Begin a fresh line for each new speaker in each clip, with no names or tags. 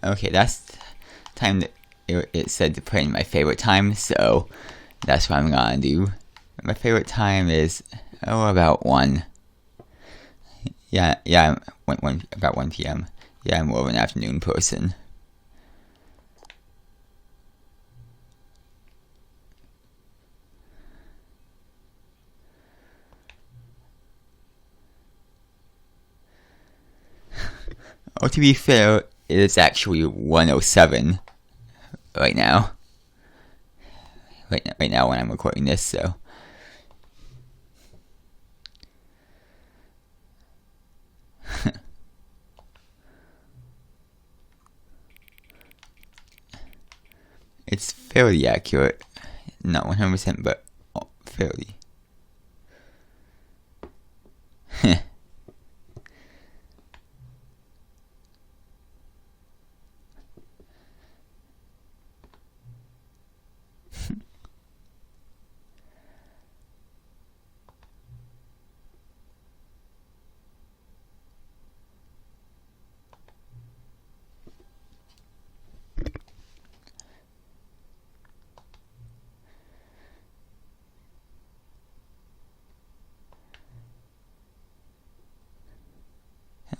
Okay, that's time that it said to put in my favorite time, so that's what I'm gonna do. My favorite time is about 1. Yeah, about 1 p.m. Yeah, I'm more of an afternoon person. Oh, to be fair, it is actually 1:07 right now. Right now when I'm recording this, so. It's fairly accurate. Not 100%, but fairly.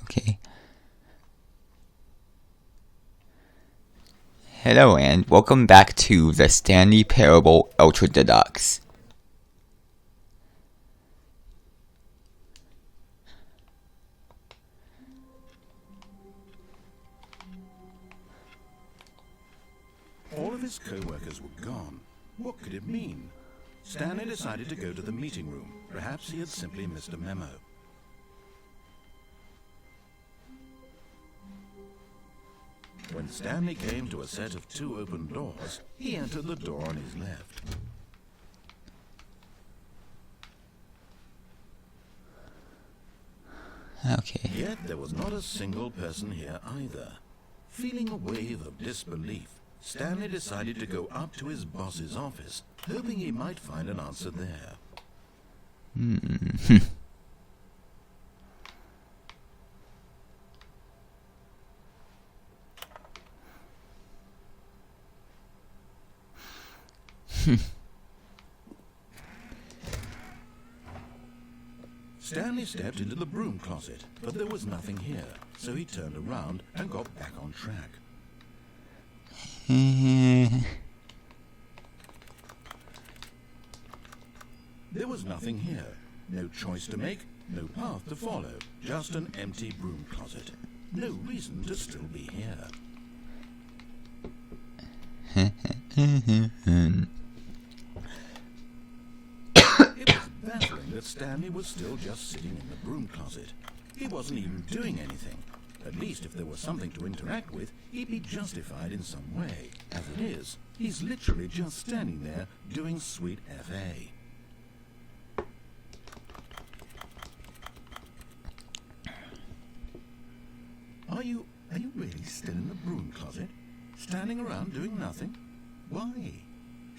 Okay. Hello and welcome back to the Stanley Parable Ultra Deluxe.
All of his co-workers were gone. What could it mean? Stanley decided to go to the meeting room. Perhaps he had simply missed a memo. When Stanley came to a set of 2 open doors, he entered the door on his left.
Okay.
Yet there was not a single person here either. Feeling a wave of disbelief, Stanley decided to go up to his boss's office, hoping he might find an answer there. Stanley stepped into the broom closet, but there was nothing here, so he turned around and got back on track. There was nothing here. No choice to make, no path to follow, just an empty broom closet. No reason to still be here. It was baffling that Stanley was still just sitting in the broom closet. He wasn't even doing anything. At least if there was something to interact with, he'd be justified in some way. As it is, he's literally just standing there doing sweet F.A. Are you really still in the broom closet? Standing around doing nothing? Why?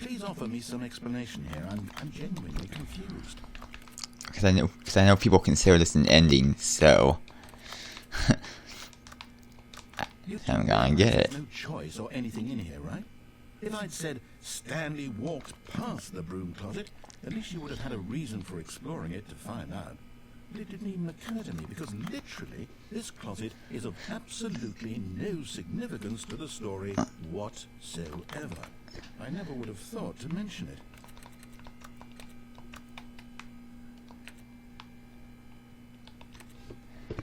Please offer me some explanation here. I'm genuinely confused.
Because I know people consider this an ending, so I'm gonna get it.
There's no choice or anything in here, right? If I'd said Stanley walked past the broom closet, at least you would have had a reason for exploring it to find out. But it didn't even occur to me because literally this closet is of absolutely no significance to the story whatsoever. I never would have thought to mention it.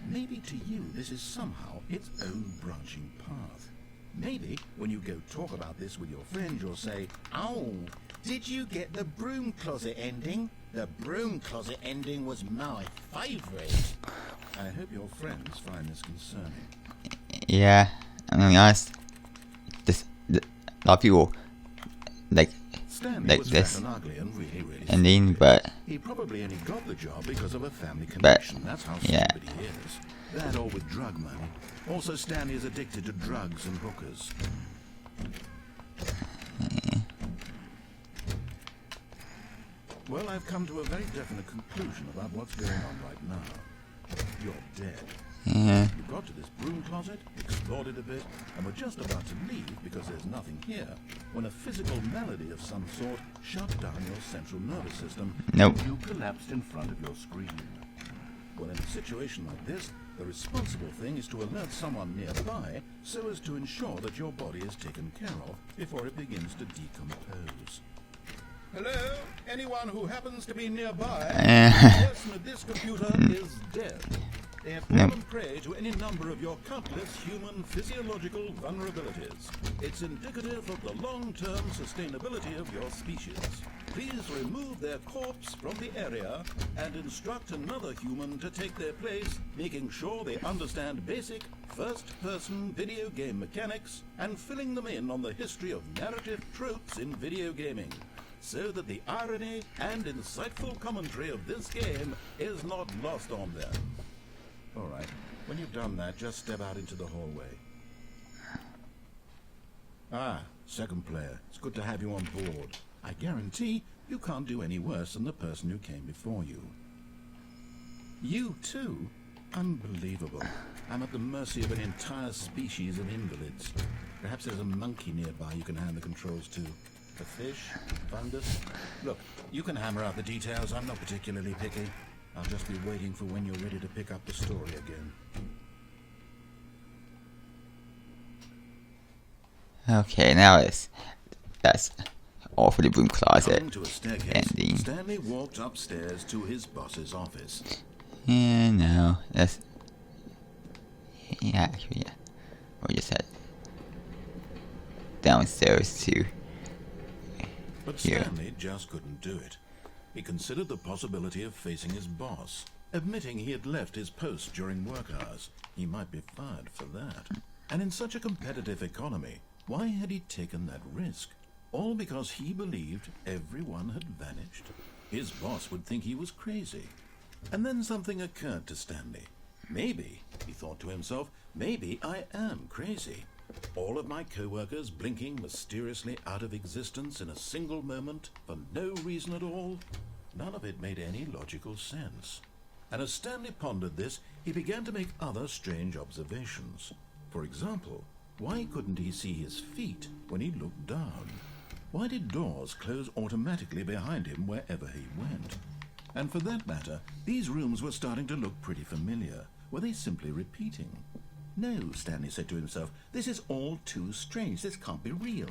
Maybe to you this is somehow its own branching path. Maybe when you go talk about this with your friend you'll say, "Oh, did you get the broom closet ending? The broom closet ending was my favourite." I hope your friends find this concerning.
Yeah, I'm gonna be honest. A lot of people like this
and ugly and really
ending, but
he probably only got the job because of a family connection. That's how stupid he is. That or with drug money. Also, Stanley is addicted to drugs and hookers. Well, I've come to a very definite conclusion about what's going on right now. You're dead.
Yeah.
You got to this broom closet, explored it a bit, and were just about to leave because there's nothing here, when a physical malady of some sort shut down your central nervous system
Nope.
and you collapsed in front of your screen. Well, in a situation like this, the responsible thing is to alert someone nearby so as to ensure that your body is taken care of before it begins to decompose. Hello? Anyone who happens to be nearby? The person at this computer is dead. They have fallen prey to any number of your countless human physiological vulnerabilities. It's indicative of the long-term sustainability of your species. Please remove their corpse from the area and instruct another human to take their place, making sure they understand basic first-person video game mechanics and filling them in on the history of narrative tropes in video gaming, so that the irony and insightful commentary of this game is not lost on them. All right, when you've done that, just step out into the hallway. Ah, second player. It's good to have you on board. I guarantee you can't do any worse than the person who came before you. You too? Unbelievable. I'm at the mercy of an entire species of invalids. Perhaps there's a monkey nearby you can hand the controls to. A fish? Fungus? Look, you can hammer out the details. I'm not particularly picky. I'll just be waiting for when you're ready to pick up the story again.
Okay, now that's all for the broom closet
Coming to a staircase,
ending.
Stanley walked upstairs to his boss's office.
Yeah, no, that's actually, we'll just head downstairs to
But
here.
Stanley just couldn't do it. He considered the possibility of facing his boss, admitting he had left his post during work hours. He might be fired for that. And in such a competitive economy, why had he taken that risk? All because he believed everyone had vanished? His boss would think he was crazy. And then something occurred to Stanley. Maybe, he thought to himself, maybe I am crazy. All of my co-workers blinking mysteriously out of existence in a single moment for no reason at all? None of it made any logical sense. And as Stanley pondered this, he began to make other strange observations. For example, why couldn't he see his feet when he looked down? Why did doors close automatically behind him wherever he went? And for that matter, these rooms were starting to look pretty familiar. Were they simply repeating? No, Stanley said to himself, this is all too strange. This can't be real.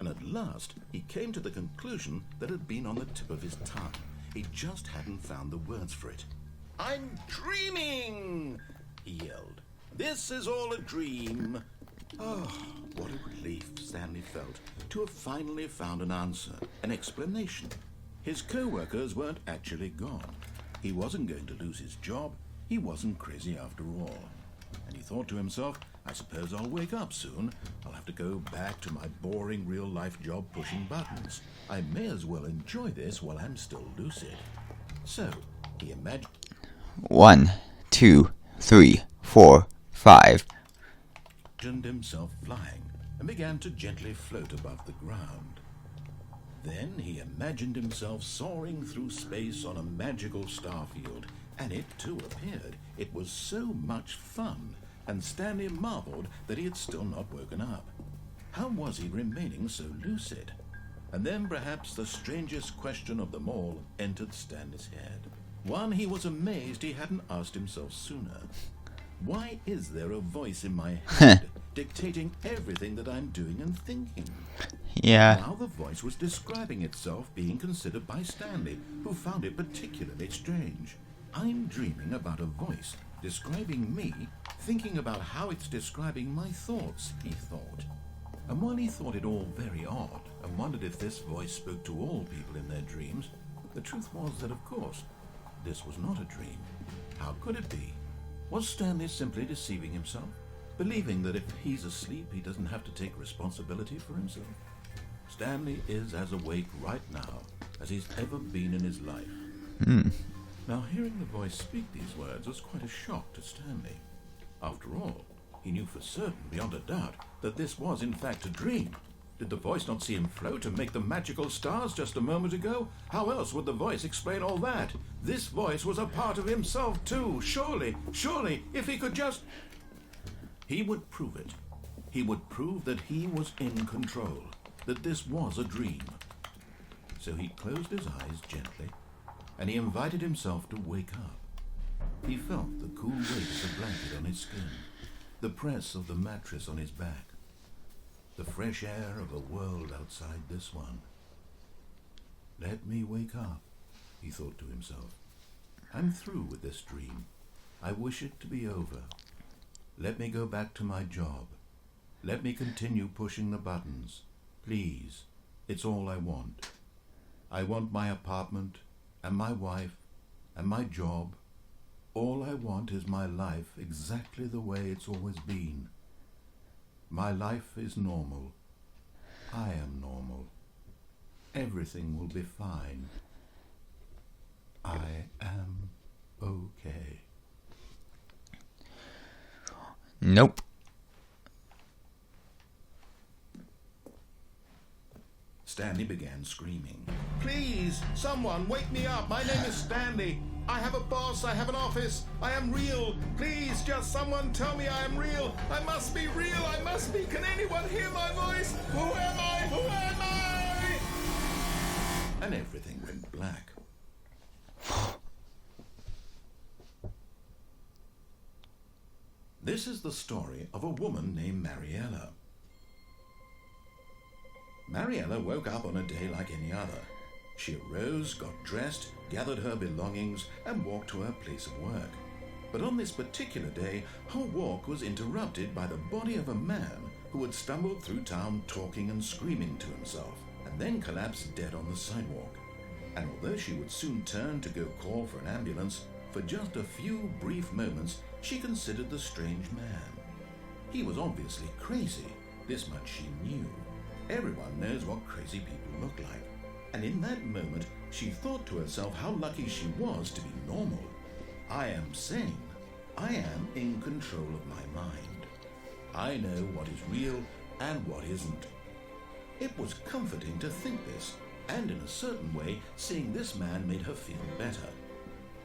And at last, he came to the conclusion that had been on the tip of his tongue. He just hadn't found the words for it. I'm dreaming, he yelled. This is all a dream. Oh, what a relief Stanley felt to have finally found an answer, an explanation. His co-workers weren't actually gone. He wasn't going to lose his job. He wasn't crazy after all. And he thought to himself, I suppose I'll wake up soon. I'll have to go back to my boring real-life job pushing buttons. I may as well enjoy this while I'm still lucid. So, he imagined
1, 2, 3, 4, 5.
himself flying and began to gently float above the ground. Then he imagined himself soaring through space on a magical starfield, and it too appeared. It was so much fun, and Stanley marveled that he had still not woken up. How was he remaining so lucid? And then perhaps the strangest question of them all entered Stanley's head. One he was amazed he hadn't asked himself sooner. Why is there a voice in my head dictating everything that I'm doing and thinking?
Yeah.
Now the voice was describing itself being considered by Stanley, who found it particularly strange. I'm dreaming about a voice describing me, thinking about how it's describing my thoughts, he thought. And while he thought it all very odd, and wondered if this voice spoke to all people in their dreams, the truth was that, of course, this was not a dream. How could it be? Was Stanley simply deceiving himself, believing that if he's asleep he doesn't have to take responsibility for himself? Stanley is as awake right now as he's ever been in his life. Now, hearing the voice speak these words was quite a shock to Stanley. After all, he knew for certain, beyond a doubt, that this was in fact a dream. Did the voice not see him float and make the magical stars just a moment ago? How else would the voice explain all that? This voice was a part of himself too. Surely, if he could just... He would prove it. He would prove that he was in control, that this was a dream. So he closed his eyes gently, and he invited himself to wake up. He felt the cool weight of the blanket on his skin, the press of the mattress on his back, the fresh air of a world outside this one. Let me wake up, he thought to himself. I'm through with this dream. I wish it to be over. Let me go back to my job. Let me continue pushing the buttons. Please, it's all I want. I want my apartment, and my wife, and my job. All I want is my life exactly the way it's always been. My life is normal. I am normal. Everything will be fine. I am okay.
Nope.
Stanley began screaming. Please, someone, wake me up. My name is Stanley. I have a boss. I have an office. I am real. Please, just someone tell me I am real. I must be real. I must be. Can anyone hear my voice? Who am I? Who am I? And everything went black. This is the story of a woman named Mariella. Mariella woke up on a day like any other. She arose, got dressed, gathered her belongings, and walked to her place of work. But on this particular day, her walk was interrupted by the body of a man who had stumbled through town talking and screaming to himself, and then collapsed dead on the sidewalk. And although she would soon turn to go call for an ambulance, for just a few brief moments she considered the strange man. He was obviously crazy, this much she knew. Everyone knows what crazy people look like. And in that moment, she thought to herself how lucky she was to be normal. I am sane. I am in control of my mind. I know what is real and what isn't. It was comforting to think this, and in a certain way, seeing this man made her feel better.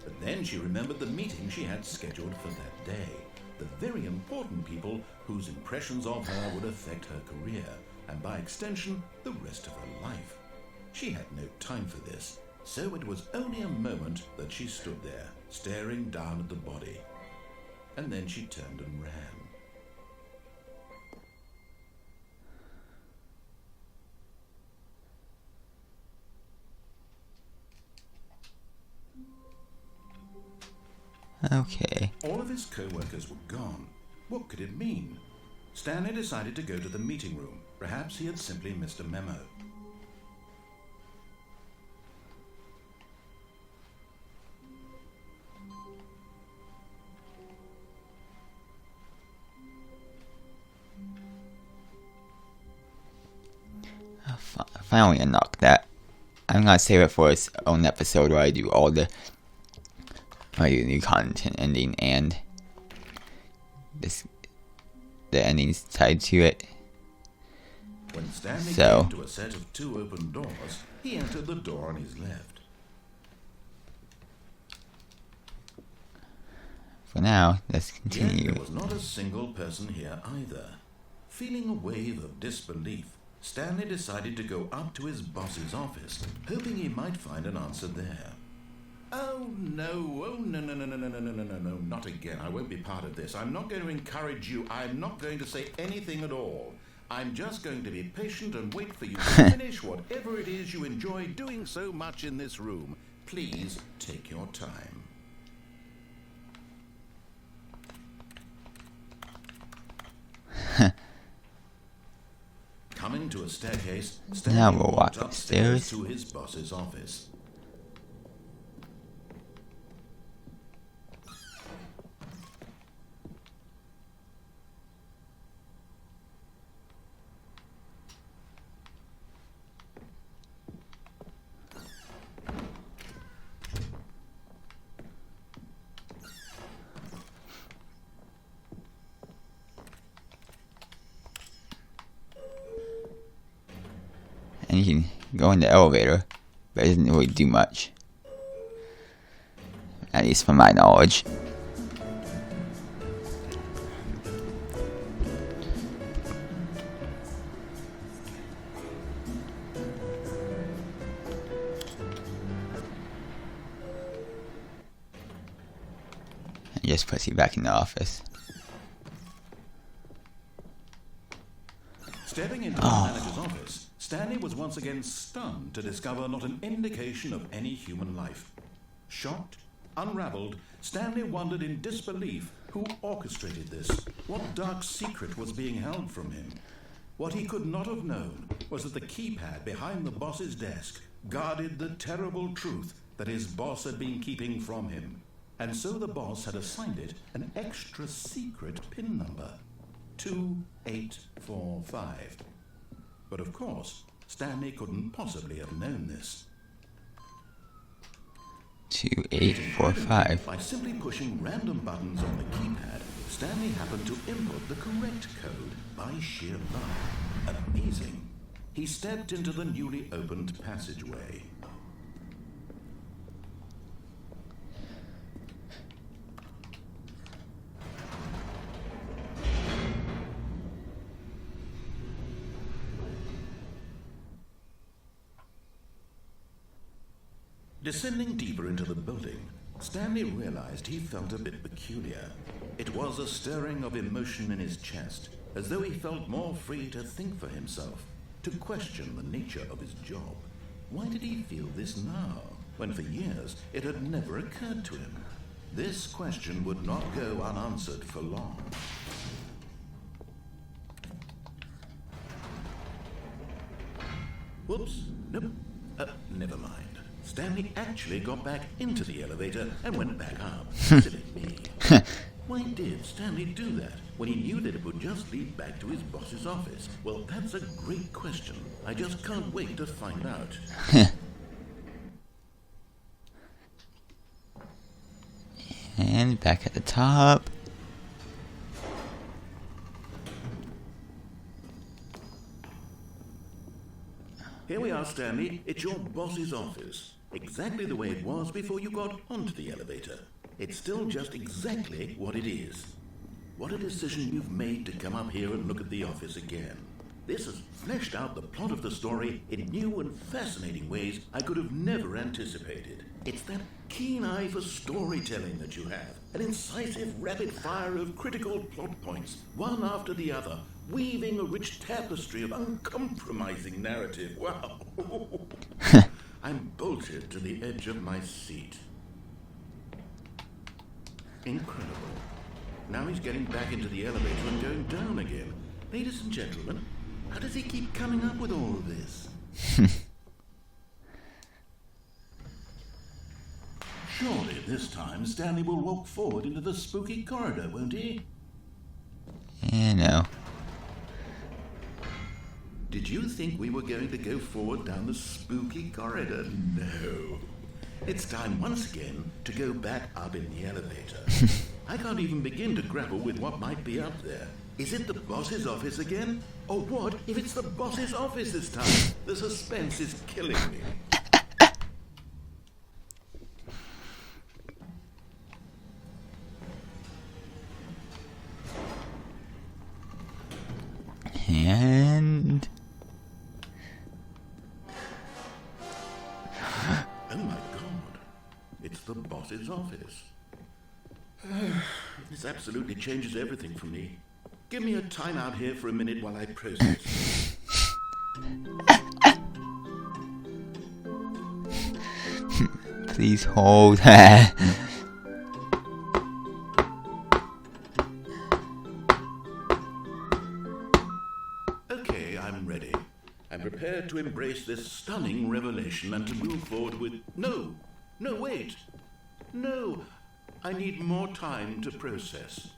But then she remembered the meeting she had scheduled for that day, the very important people whose impressions of her would affect her career, and by extension, the rest of her life. She had no time for this, so it was only a moment that she stood there, staring down at the body. And then she turned and ran.
Okay.
All of his co-workers were gone. What could it mean? Stanley decided to go to the meeting room. Perhaps he had simply missed a memo.
Finally unlocked that. I'm gonna save it for its own episode where I do all the new content ending and the endings tied to it.
When Stanley came to a set of 2 open doors, he entered the door on his left.
For now, let's continue.
Yet there was not a single person here either. Feeling a wave of disbelief, Stanley decided to go up to his boss's office, hoping he might find an answer there. Oh no, no, not again. I won't be part of this. I'm not going to encourage you. I'm not going to say anything at all. I'm just going to be patient and wait for you to finish whatever it is you enjoy doing so much in this room. Please take your time. Coming to a staircase, Stanley walked upstairs to his boss's office.
And you can go in the elevator, but it doesn't really do much. At least from my knowledge. And just puts you back in the office.
Stepping into the manager's office, Stanley was once again stunned to discover not an indication of any human life. Shocked, unraveled, Stanley wondered in disbelief who orchestrated this, what dark secret was being held from him. What he could not have known was that the keypad behind the boss's desk guarded the terrible truth that his boss had been keeping from him. And so the boss had assigned it an extra secret PIN number. 2845. But of course, Stanley couldn't possibly have known this.
2845.
By simply pushing random buttons on the keypad, Stanley happened to input the correct code by sheer luck. Amazing. He stepped into the newly opened passageway. Descending deeper into the building, Stanley realized he felt a bit peculiar. It was a stirring of emotion in his chest, as though he felt more free to think for himself, to question the nature of his job. Why did he feel this now, when for years it had never occurred to him? This question would not go unanswered for long. Whoops, nope, never mind. Stanley actually got back into the elevator and went back up. Silly me. Why did Stanley do that when he knew that it would just lead back to his boss's office? Well, that's a great question. I just can't wait to find out.
And back at the top.
Here we are, Stanley. It's your boss's office. Exactly the way it was before you got onto the elevator. It's still just exactly what it is. What a decision you've made to come up here and look at the office again. This has fleshed out the plot of the story in new and fascinating ways I could have never anticipated. It's that keen eye for storytelling that you have. An incisive rapid fire of critical plot points, one after the other, weaving a rich tapestry of uncompromising narrative. Wow. I'm bolted to the edge of my seat. Incredible. Now he's getting back into the elevator and going down again. Ladies and gentlemen, how does he keep coming up with all of this? Surely this time Stanley will walk forward into the spooky corridor, won't he?
Yeah, no.
Did you think we were going to go forward down the spooky corridor? No. It's time once again to go back up in the elevator. I can't even begin to grapple with what might be up there. Is it the boss's office again? Or what if it's the boss's office this time? The suspense is killing me.
And
Oh my God. It's the boss's office. This absolutely changes everything for me. Give me a time out here for a minute while I process.
please hold.
Okay, I'm ready. I'm prepared to embrace this stunning revelation and to move forward with... No, wait. No, I need more time to process.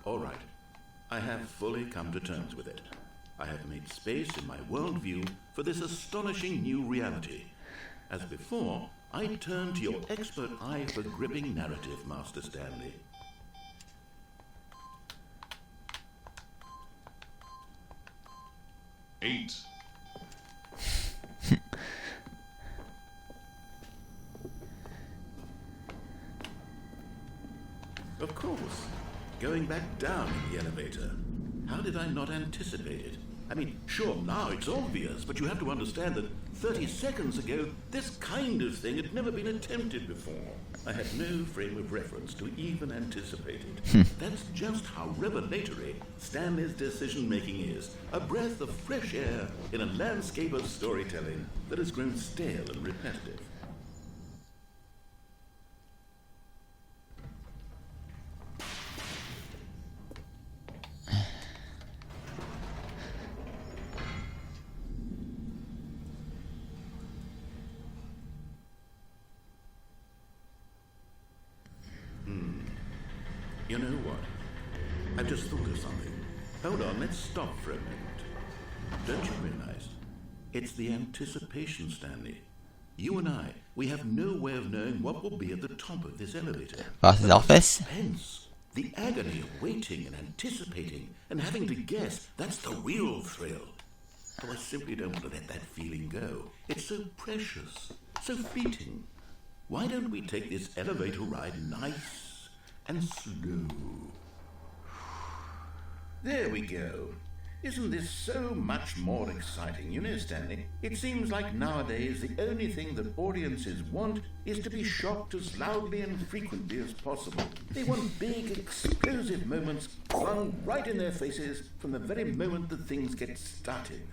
All right. I have fully come to terms with it. I have made space in my worldview for this astonishing new reality. As before, I turn to your expert eye for gripping narrative, Master Stanley.
Eight.
Of course. Going back down in the elevator. How did I not anticipate it? I mean, sure, now it's obvious, but you have to understand that 30 seconds ago, this kind of thing had never been attempted before. I had no frame of reference to even anticipate it. That's just how revelatory Stanley's decision-making is. A breath of fresh air in a landscape of storytelling that has grown stale and repetitive. You know what? I've just thought of something. Hold on, let's stop for a moment. Don't you realize? It's the anticipation, Stanley. You and I, we have no way of knowing what will be at the top of this elevator.
Boss's office?
Suspense, the agony of waiting and anticipating and having to guess, that's the real thrill. Oh, I simply don't want to let that feeling go. It's so precious, so fleeting. Why don't we take this elevator ride nice and slow? There we go. Isn't this so much more exciting? You know, Stanley, it seems like nowadays the only thing that audiences want is to be shocked as loudly and frequently as possible. They want big, explosive moments flung right in their faces from the very moment that things get started.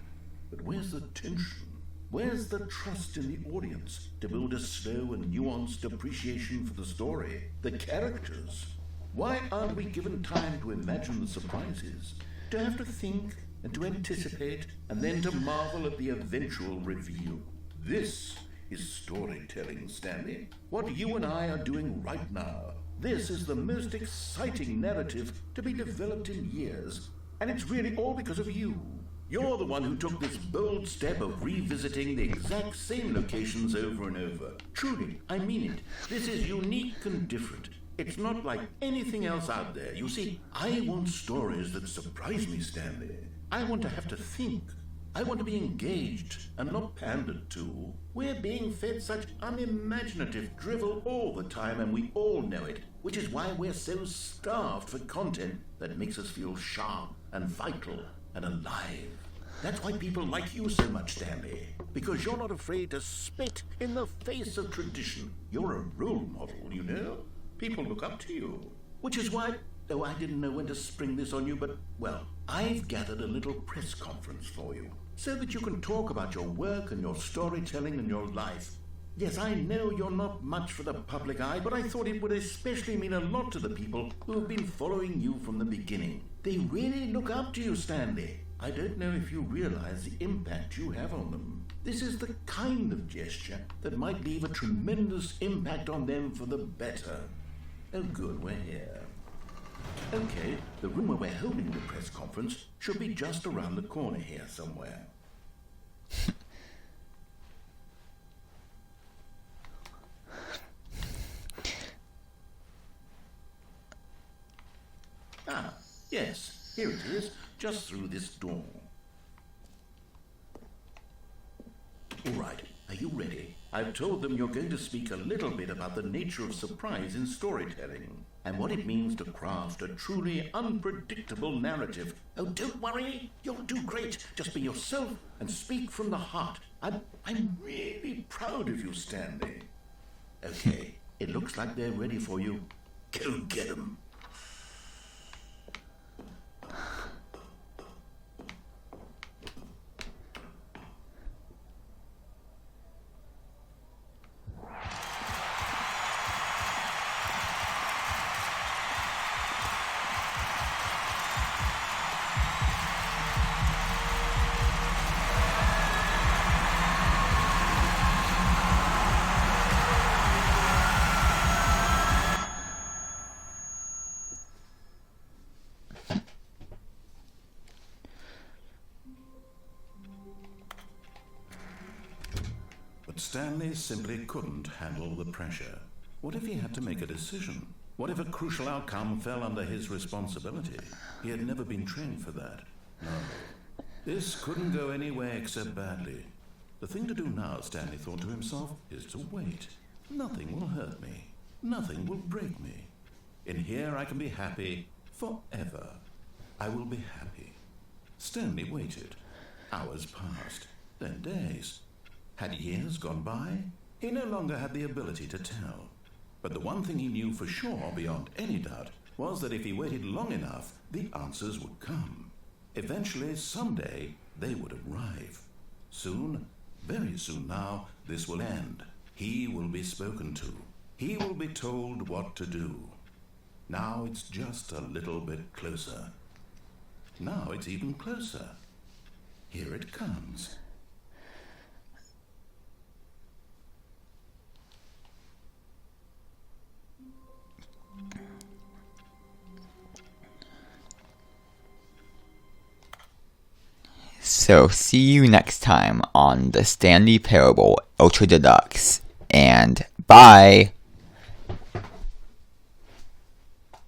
But where's the tension? Where's the trust in the audience to build a slow and nuanced appreciation for the story, the characters? Why aren't we given time to imagine the surprises, to have to think and to anticipate, and then to marvel at the eventual reveal? This is storytelling, Stanley. What you and I are doing right now. This is the most exciting narrative to be developed in years, and it's really all because of you. You're the one who took this bold step of revisiting the exact same locations over and over. Truly, I mean it. This is unique and different. It's not like anything else out there. You see, I want stories that surprise me, Stanley. I want to have to think. I want to be engaged and not pandered to. We're being fed such unimaginative drivel all the time, and we all know it, which is why we're so starved for content that makes us feel sharp and vital and alive. That's why people like you so much, Stanley, because you're not afraid to spit in the face of tradition. You're a role model, you know? People look up to you. Which is why, though I didn't know when to spring this on you, but, well, I've gathered a little press conference for you, so that you can talk about your work and your storytelling and your life. Yes, I know you're not much for the public eye, but I thought it would especially mean a lot to the people who have been following you from the beginning. They really look up to you, Stanley. I don't know if you realize the impact you have on them. This is the kind of gesture that might leave a tremendous impact on them for the better. Oh good, we're here. Okay, the room where we're holding the press conference should be just around the corner here somewhere. Ah, yes, here it is, just through this door. All right, are you ready? I've told them you're going to speak a little bit about the nature of surprise in storytelling and what it means to craft a truly unpredictable narrative. Oh, don't worry, you'll do great. Just be yourself and speak from the heart. I'm really proud of you, Stanley. Okay, it looks like they're ready for you. Go get them. But Stanley simply couldn't handle the pressure. What if he had to make a decision? What if a crucial outcome fell under his responsibility? He had never been trained for that. No. This couldn't go anywhere except badly. The thing to do now, Stanley thought to himself, is to wait. Nothing will hurt me. Nothing will break me. In here I can be happy forever. I will be happy. Stanley waited. Hours passed, then days. Had years gone by? He no longer had the ability to tell. But the one thing he knew for sure, beyond any doubt, was that if he waited long enough, the answers would come. Eventually, someday, they would arrive. Soon, very soon now, this will end. He will be spoken to. He will be told what to do. Now it's just a little bit closer. Now it's even closer. Here it comes.
So, see you next time on the Stanley Parable Ultra Deluxe, and bye!